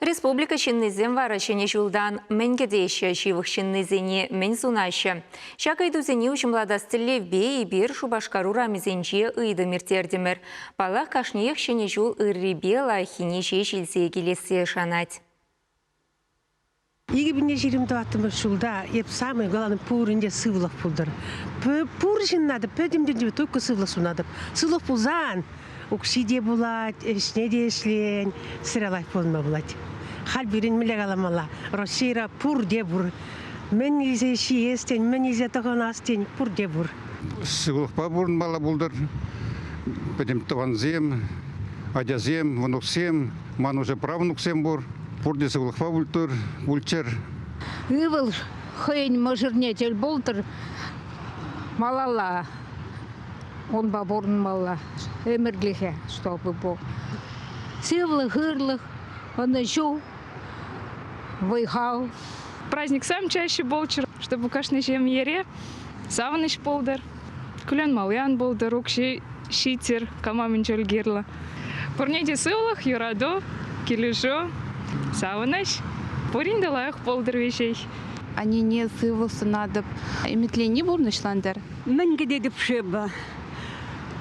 Республика чиннизем вара шене жылдан мәнгедеші шивық чиннизене мен сунашы. Шақай дүзене учымлада стілевбе и бир шубашкару рамизенче ұйды миртердімір. Балақ кашниек шене жыл ыррибе лайхине шешілсе келесе шанать. Егебіне жерімді аттымыз жылда, еп самый главный пурынде сывлық пулдар. Пур жиннады, пөдімден только сывлық сунады. Сывлық пулзан, укшиде булат, эшнеде эшлен, сыралай полма булат. Хал бірін мілек аламала, Россия пур де бур. Мен изе ши естен, мен изе тоған астен, пур де бур. Сывлықпа бұрын мала бұлдар, пөдім туғанзем, адязем, вануксем, ман уже правнуксем бур. Пурде сывлықпа бұлтыр, бұлчыр. Үйвіл хүйін мұжырнетел бұлтыр, малала. Он ба бұрын мала, өмірліге, чтобы бұл. Сывлық, ғырлық, оны жу, выйхал. Праздник сам чаще болчыр, чтобы кашны жем ере, савыныш болдар. Күлен малыян болдар, укши шитер, камамын жөлгерлі. Пұрнеде сывлық, юраду, кележу, савыныш, пуринде лайық болдар вешей. Они не сывылсы надо. Иметлени бурнышландар. Мен гедедіп шеба.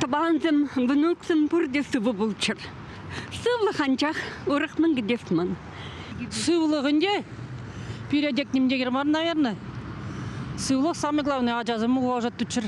Табанзым, внуксым пұрде сывы бұлчыр. Сывлы ханчақ, ұрық мен гедесмін. Сывлығынде периодик немдегер бар, наверное. Сывлық самый главный, ажазымы уважат түчір.